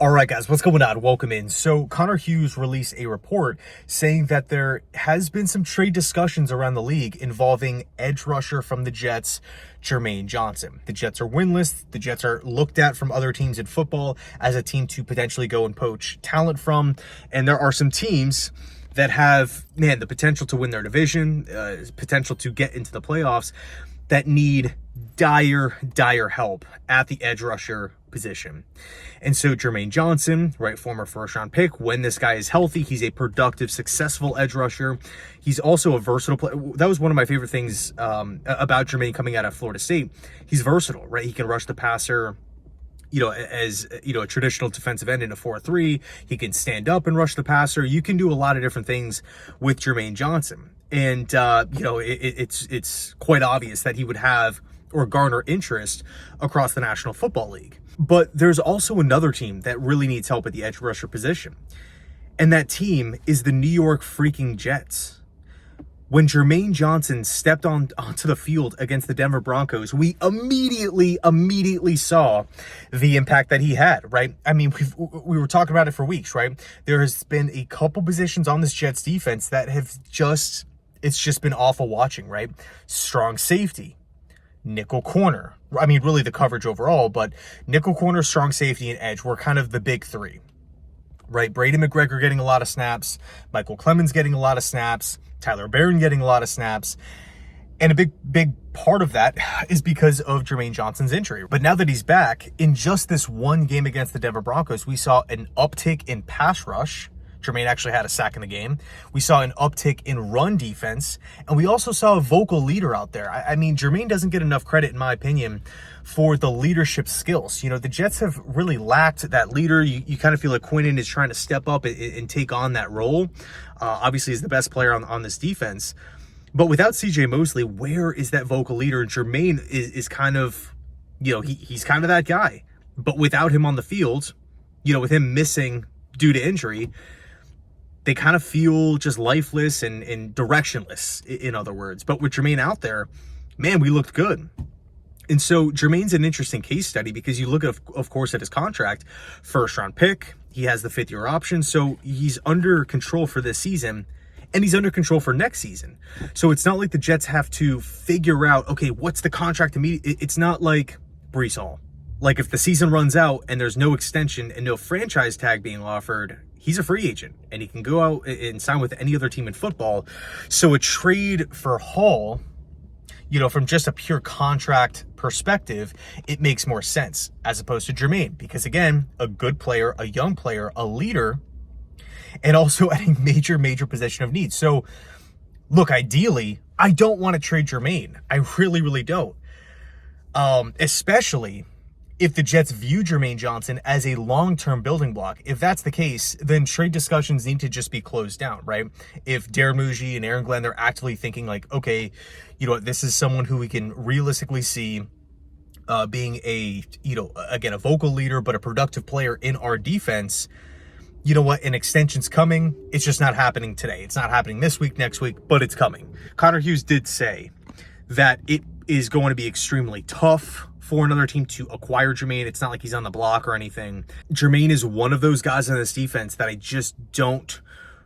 All right, guys, what's going on? Welcome in. So Connor Hughes released a report saying that there has been some trade discussions around the league involving edge rusher from the Jets, Jermaine Johnson. The Jets are winless. The Jets are looked at from other teams in football as a team to potentially go and poach talent from. And there are some teams that have, the potential to win their division, potential to get into the playoffs, that need dire help at the edge rusher position. And so Jermaine Johnson, right, former first-round pick, when this guy is healthy, he's a productive, successful edge rusher. He's also a versatile player. That was one of my favorite things about Jermaine coming out of Florida State. He's versatile, right? He can rush the passer, as, a traditional defensive end in a 4-3. He can stand up and rush the passer. You can do a lot of different things with Jermaine Johnson. And, it's quite obvious that he would have or garner interest across the National Football League. But there's also another team that really needs help at the edge rusher position. And that team is the New York freaking Jets. When Jermaine Johnson stepped onto the field against the Denver Broncos, we immediately saw the impact that he had, right? I mean, we were talking about it for weeks, right? There has been a couple positions on this Jets defense that have it's just been awful watching, right? Strong safety, nickel corner. I mean, really the coverage overall, but nickel corner, strong safety, and edge were kind of the big three, right? Brady McGregor getting a lot of snaps, Michael Clemens getting a lot of snaps, Tyler Barron getting a lot of snaps. And a big part of that is because of Jermaine Johnson's injury. But now that he's back, in just this one game against the Denver Broncos, we saw an uptick in pass rush. Jermaine actually had a sack in the game. We saw an uptick in run defense, and we also saw a vocal leader out there. I mean, Jermaine doesn't get enough credit, in my opinion, for the leadership skills. The Jets have really lacked that leader. You kind of feel like Quinnen is trying to step up and take on that role. Obviously, he's the best player on this defense. But without CJ Mosley, where is that vocal leader? And Jermaine is kind of, he's kind of that guy. But without him on the field, with him missing due to injury, they kind of feel just lifeless and directionless, in other words. But with Jermaine out there, man, we looked good. And so Jermaine's an interesting case study because you look at, of course, at his contract, first-round pick. He has the fifth-year option, so he's under control for this season, and he's under control for next season. So it's not like the Jets have to figure out, okay, what's the contract immediately? It's not like Breece Hall. Like, if the season runs out and there's no extension and no franchise tag being offered, he's a free agent and he can go out and sign with any other team in football. So a trade for Hall, from just a pure contract perspective, it makes more sense as opposed to Jermaine. Because again, a good player, a young player, a leader, and also at a major position of need. So look, ideally, I don't want to trade Jermaine. I really don't. Especially if the Jets view Jermaine Johnson as a long-term building block. If that's the case, then trade discussions need to just be closed down, right? If Darren Muji and Aaron Glenn, they're actively thinking like, okay, this is someone who we can realistically see being a vocal leader, but a productive player in our defense. You know what? An extension's coming. It's just not happening today. It's not happening this week, next week, but it's coming. Connor Hughes did say that it is going to be extremely tough for another team to acquire Jermaine. It's not like he's on the block or anything. Jermaine is one of those guys in this defense that I just don't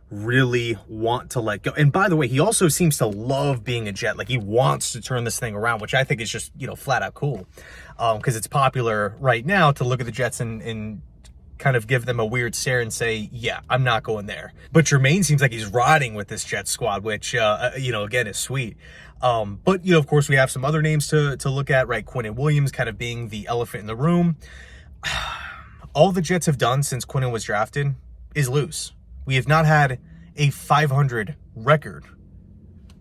really want to let go. And by the way, he also seems to love being a Jet. Like, he wants to turn this thing around, which I think is just, flat out cool. Because it's popular right now to look at the Jets and kind of give them a weird stare and say, yeah, I'm not going there. But Jermaine seems like he's riding with this Jets squad, which, again, is sweet. But, of course, we have some other names to look at, right? Quinnen Williams kind of being the elephant in the room. All the Jets have done since Quinnen was drafted is lose. We have not had a 500 record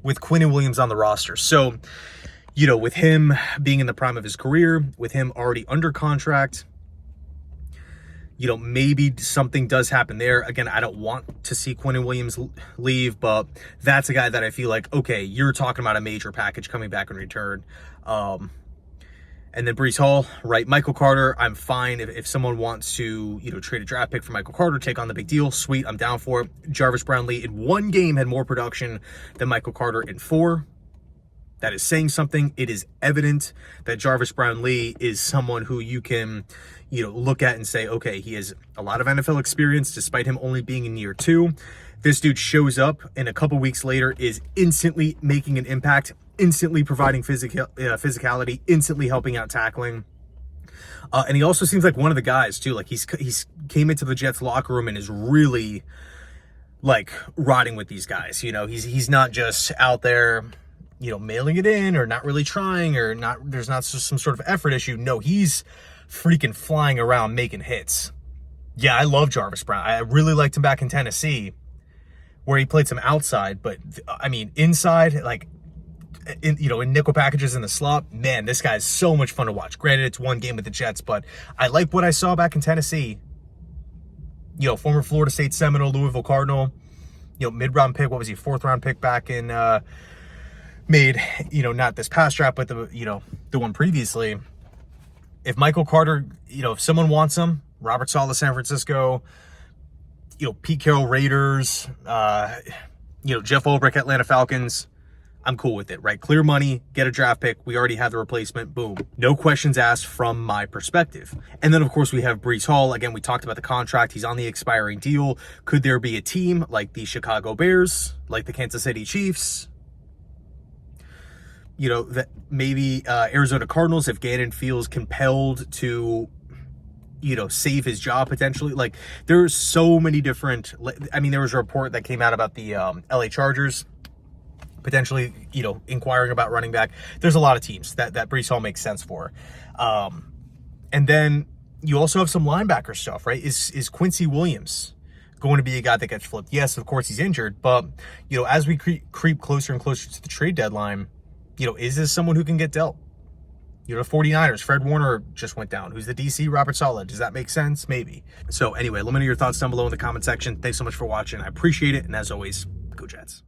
with Quinnen Williams on the roster. So, with him being in the prime of his career, with him already under contract, maybe something does happen there. Again, I don't want to see Quinnen Williams leave, but that's a guy that I feel like, okay, you're talking about a major package coming back in return. And then Breece Hall, right? Michael Carter, I'm fine. If someone wants to, trade a draft pick for Michael Carter, take on the big deal, sweet, I'm down for it. Jarvis Brownlee in one game had more production than Michael Carter in 4. That is saying something. It is evident that Jarvis Brown-Lee is someone who you can, look at and say, okay, he has a lot of NFL experience despite him only being in year 2. This dude shows up and a couple weeks later is instantly making an impact, instantly providing physicality, instantly helping out tackling. And he also seems like one of the guys too. Like he's came into the Jets locker room and is really like rotting with these guys. He's not just out there, mailing it in or not really trying or there's not some sort of effort issue. No, he's freaking flying around making hits. Yeah, I love Jarvis Brown. I really liked him back in Tennessee where he played some outside, but I mean, inside, like, in nickel packages in the slot, man, this guy's so much fun to watch. Granted, it's one game with the Jets, but I like what I saw back in Tennessee. Former Florida State Seminole, Louisville Cardinal, mid-round pick. What was he? 4th round pick back in, made, not this past draft, but the one previously. If Michael Carter, if someone wants him, Robert Saleh, San Francisco, Pete Carroll, Raiders, Jeff Ulbrich, Atlanta Falcons, I'm cool with it, right? Clear money, get a draft pick. We already have the replacement. Boom. No questions asked from my perspective. And then, of course, we have Breece Hall. Again, we talked about the contract. He's on the expiring deal. Could there be a team like the Chicago Bears, like the Kansas City Chiefs? That maybe Arizona Cardinals, if Gannon feels compelled to, save his job potentially. Like, there's so many different, there was a report that came out about the LA Chargers potentially, inquiring about running back. There's a lot of teams that Breece Hall makes sense for. And then you also have some linebacker stuff, right? Is Quincy Williams going to be a guy that gets flipped? Yes, of course he's injured, but, as we creep closer and closer to the trade deadline, is this someone who can get dealt? The 49ers, Fred Warner just went down. Who's the DC? Robert Saleh. Does that make sense? Maybe. So anyway, let me know your thoughts down below in the comment section. Thanks so much for watching. I appreciate it. And as always, go Jets.